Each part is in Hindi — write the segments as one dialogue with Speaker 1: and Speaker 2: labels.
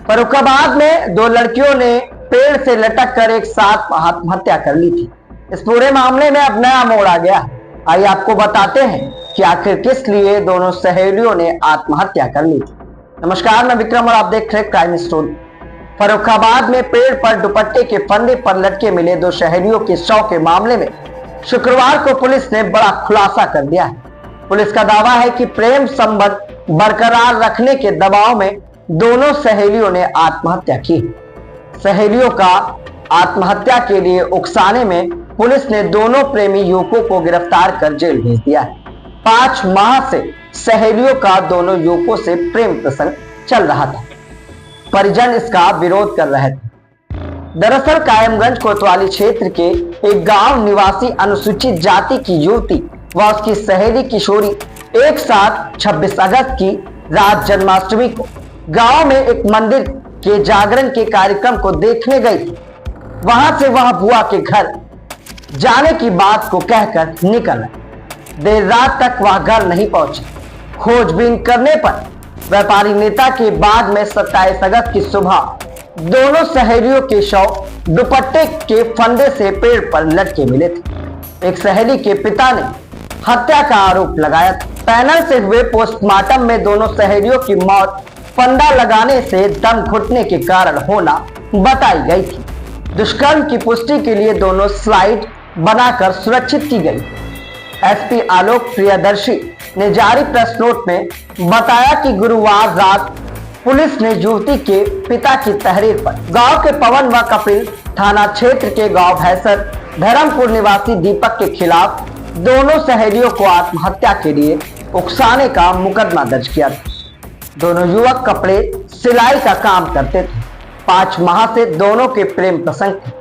Speaker 1: फर्रुखाबाद में दो लड़कियों ने पेड़ से लटक कर एक साथ आत्महत्या कर ली थी। इस पूरे मामले में अब नया मोड़ आ गया। आइए आपको बताते हैं कि आखिर किस लिए दोनों सहेलियों ने आत्महत्या कर ली थी। नमस्कार, मैं विक्रम और आप देख रहे हैं क्राइम स्टोरी। फर्रुखाबाद में पेड़ पर दुपट्टे के फंदे पर लटके मिले दो सहेलियों के शव के मामले में शुक्रवार को पुलिस ने बड़ा खुलासा कर दिया है। पुलिस का दावा है कि प्रेम संबंध बरकरार रखने के दबाव में दोनों सहेलियों ने आत्महत्या की। सहेलियों का आत्महत्या के लिए उकसाने में पुलिस ने दोनों प्रेमी युवकों को गिरफ्तार कर जेल भेज दिया है। 5 माह से सहेलियों का दोनों युवकों से प्रेम प्रसंग चल रहा था। परिजन इसका विरोध कर रहे थे। दरअसल कायमगंज कोतवाली क्षेत्र के एक गांव निवासी अनुसूचित जाति की युवती व उसकी सहेली किशोरी एक साथ 26 अगस्त की रात जन्माष्टमी को गांव में एक मंदिर के जागरण के कार्यक्रम को देखने गई थी। वहां से वह बुआ के घर जाने की बात को कहकर निकल आए। देर रात तक वह घर नहीं पहुंची। खोजबीन करने पर व्यापारी नेता के बाद में 27 अगस्त की सुबह दोनों सहेलियों के शव दुपट्टे के फंदे से पेड़ पर लटके मिले थे। एक सहेली के पिता ने हत्या का आरोप लगाया था। पैनल से हुए पोस्टमार्टम में दोनों सहेलियों की मौत फंदा लगाने से दम घुटने के कारण होना बताई गई थी। दुष्कर्म की पुष्टि के लिए दोनों स्लाइड बनाकर सुरक्षित की गई। एसपी आलोक प्रियदर्शी ने जारी प्रेस नोट में बताया कि गुरुवार रात पुलिस ने युवती के पिता की तहरीर पर गांव के पवन व कपिल थाना क्षेत्र के गांव भैसर धर्मपुर निवासी दीपक के खिलाफ दोनों सहेलियों को आत्महत्या के लिए उकसाने का मुकदमा दर्ज किया था। दोनों युवक कपड़े सिलाई का काम करते थे। 5 माह से दोनों के प्रेम प्रसंग थे,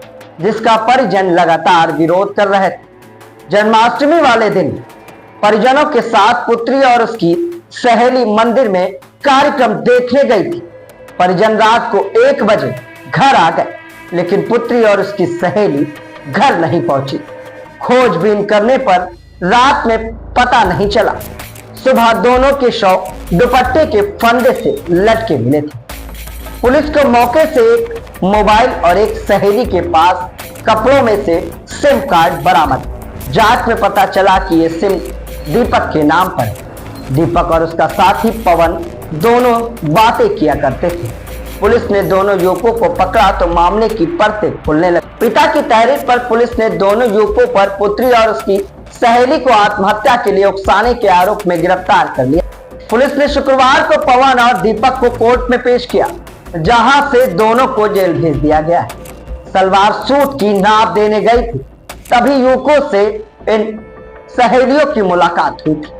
Speaker 1: जिसका परिजन लगातार विरोध कर रहे थे। जन्माष्टमी वाले दिन परिजनों के साथ पुत्री और उसकी सहेली मंदिर में कार्यक्रम देखने गई थी। परिजन रात को 1 बजे घर आ गए, लेकिन पुत्री और उसकी सहेली घर नहीं पहुंची। खोजबीन करने पर रात में पता नहीं चला। सुबह दोनों के शव दुपट्टे के फंदे से लटके मिले थे। पुलिस को मौके से एक मोबाइल और एक सहेली के पास कपड़ों में से सिम कार्ड बरामद। जांच में पता चला कि ये सिम दीपक के नाम पर है। दीपक और उसका साथी पवन दोनों बातें किया करते थे। पुलिस ने दोनों युवकों को पकड़ा तो मामले की परतें खुलने लगी। पिता की तहरीर पर पुलिस ने दोनों युवकों पर पुत्री और उसकी सहेली को आत्महत्या के लिए उकसाने के आरोप में गिरफ्तार कर लिया। पुलिस ने शुक्रवार को पवन और दीपक को कोर्ट में पेश किया, जहां से दोनों को जेल भेज दिया गया है। सलवार सूट की नाप देने गई थी, तभी युवकों से इन सहेलियों की मुलाकात हुई थी।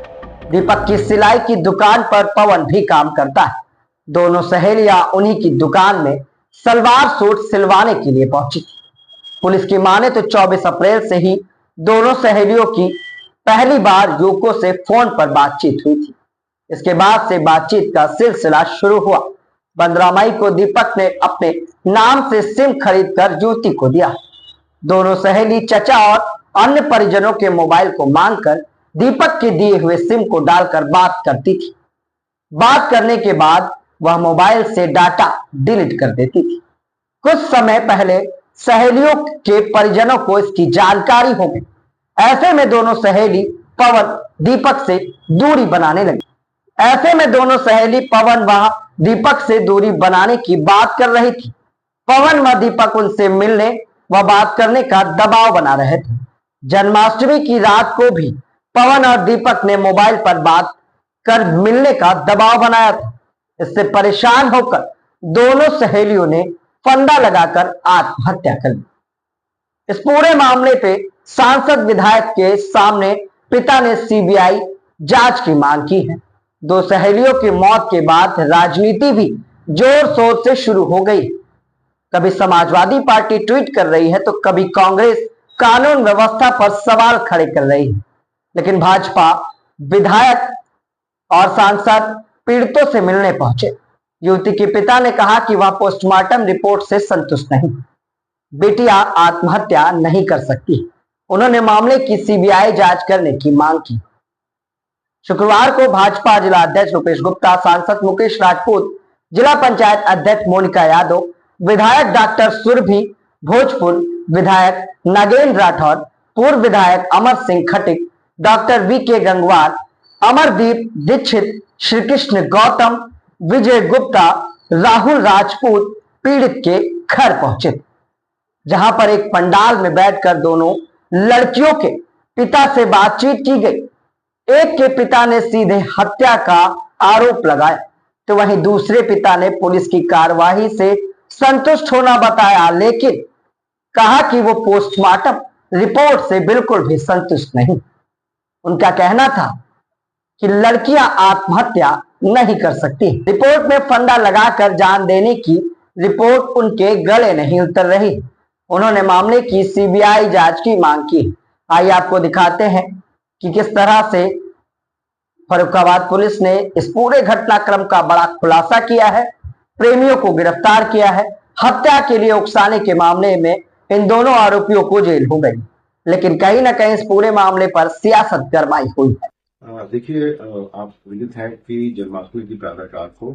Speaker 1: दीपक की सिलाई की दुकान पर पवन भी काम करता है। दोनों सहेलियां उन्हीं की दुकान में सलवार सूट सिलवाने के लिए पहुंची थी। पुलिस की माने तो 24 अप्रैल से ही दोनों सहेलियों की पहली बार युवकों से फोन पर बातचीत हुई थी। इसके बाद से बातचीत का सिलसिला शुरू हुआ। 15 मई को दीपक ने अपने नाम से सिम खरीदकर युवती को दिया। दोनों सहेली चचा और अन्य परिजनों के मोबाइल को मांगकर दीपक के दिए हुए सिम को डालकर बात करती थी। बात करने के बाद वह मोबाइल से डाटा डिलीट कर देती थी। कुछ समय पहले सहेलियों के परिजनों को इसकी जानकारी हो गई। ऐसे में दोनों सहेली पवन दीपक से दूरी बनाने लगी। ऐसे में दोनों सहेली पवन व दीपक से दूरी बनाने की बात कर रही थी। पवन व दीपक उनसे मिलने व बात करने का दबाव बना रहे थे। जन्माष्टमी की रात को भी पवन और दीपक ने मोबाइल पर बात कर मिलने का दबाव बनाया था। इससे परेशान होकर दोनों सहेलियों ने फंदा लगाकर आत्महत्या कर ली। इस पूरे मामले पे सांसद विधायक के सामने पिता ने सीबीआई जांच की मांग की है। दो सहेलियों की मौत के बाद राजनीति भी जोर शोर से शुरू हो गई। कभी समाजवादी पार्टी ट्वीट कर रही है तो कभी कांग्रेस कानून व्यवस्था पर सवाल खड़े कर रही है। लेकिन भाजपा विधायक और सांसद पीड़ितों से मिलने पहुंचे। युवती के पिता ने कहा कि वह पोस्टमार्टम रिपोर्ट से संतुष्ट नहीं। बेटियां आत्महत्या नहीं कर सकती। उन्होंने मामले की सीबीआई जांच करने की मांग की। शुक्रवार को भाजपा जिला अध्यक्ष रुपेश गुप्ता, सांसद मुकेश राजपूत, जिला पंचायत अध्यक्ष मोनिका यादव, विधायक डॉक्टर सुरभि भोजपुर, विधायक नागेंद्र राठौर, पूर्व विधायक अमर सिंह खटिक, डॉक्टर वीके गंगवार, अमरदीप दीक्षित, श्री कृष्ण गौतम, विजय गुप्ता, राहुल राजपूत पीड़ित के घर पहुंचे, जहां पर एक पंडाल में बैठकर दोनों लड़कियों के पिता से बातचीत की गई। एक के पिता ने सीधे हत्या का आरोप लगाया, तो वहीं दूसरे पिता ने पुलिस की कार्रवाई से संतुष्ट होना बताया, लेकिन कहा कि वो पोस्टमार्टम रिपोर्ट से बिल्कुल भी संतुष्ट नहीं। उनका कहना था कि लड़कियां आत्महत्या नहीं कर सकती। रिपोर्ट में फंदा लगाकर जान देने की रिपोर्ट उनके गले नहीं उतर रही। उन्होंने मामले की सीबीआई जांच की मांग की। आइए आपको दिखाते हैं कि किस तरह से फर्रुखाबाद पुलिस ने इस पूरे घटनाक्रम का बड़ा खुलासा किया है, प्रेमियों को गिरफ्तार किया है। हत्या के लिए उकसाने के मामले में इन दोनों आरोपियों को जेल हो गई, लेकिन कहीं ना कहीं इस पूरे मामले पर सियासत गरमाई हुई है।
Speaker 2: देखिए, आप विदित हैं कि जन्माष्टमी की प्रातः काल को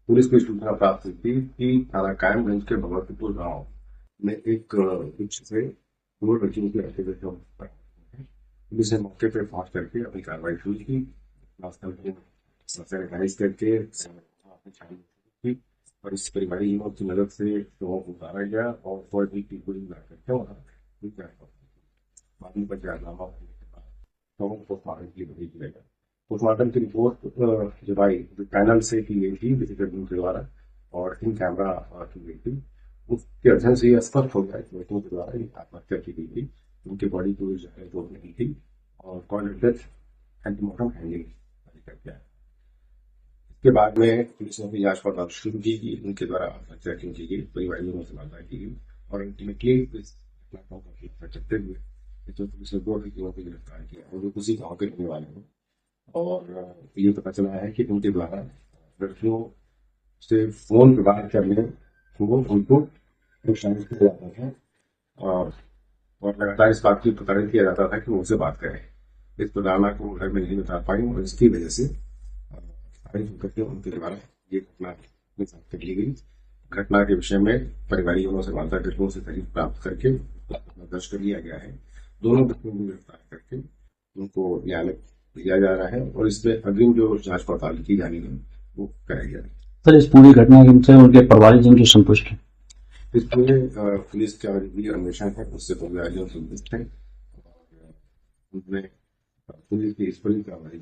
Speaker 2: पुलिस को सूचना प्राप्त हुई थी कि थाना कायमगंज के भगवतीपुर गांव में एक वृक्ष से दो लड़कियों की हत्या करके पुलिस ने मौके पर पहुंच करके अपनी कार्रवाई शुरू की। सैनिटाइज करके की और इस परिवारी युवक की मदद से लोगों को उतारा गया और फौजी की गोली ला करके वहां बाद में बचानामा पोस्टमार्टम के लिए भेज दिया। पोस्टमार्टम की रिपोर्ट जब आई पैनल से की गई थी विजिटर्स के द्वारा और इन कैमरा की गई थी, उसके अध्ययन से यह स्पष्ट हो गया कि व्यक्तियों के द्वारा आत्महत्या की गई थी। उनकी बॉडी को चोट नहीं थी और कॉज डेथ एंटीमोर्टम हैंडलिंग कर दिया। इसके बाद में पुलिस ने भी जांच पड़ताल शुरू की उनके द्वारा आत्महत्या क्यों की गई, परिवारियों से वार्ता की गई और अल्टीमेटली इस घटना का करते हुए पुलिस ने दो लड़कियों को गिरफ्तार किया और वो उसी गाँव के रहने वाले हैं। और ये पता चला है कि उनके द्वारा लड़कियों से फोन पे बात करने वो उनको नुकसान किया जाता था और लगातार इस बात की प्रताड़ित किया जाता था कि वो उनसे बात करें। इस प्रताड़ना को घर में नहीं बता पाई और इसकी वजह से करके उनके द्वारा ये घटना कर ली गई। घटना के विषय में परिवारियों से वार्ता करके उनसे तरीफ प्राप्त करके दर्ज कर लिया गया है। दोनों व्यक्तियों को गिरफ्तार करके उनको न्यायालय दिया जा रहा है और इसमें अग्रिम जो जांच पड़ताल की जानी है वो कराई जा रही है।
Speaker 3: सर, इस पूरी घटना से उनके परिवारजन की संतुष्ट है?
Speaker 2: इस पूरे पुलिस का जो अन्वेषण है उससे परिवारजन संतुष्ट है। उनमें पुलिस की इस पूरी कार्रवाई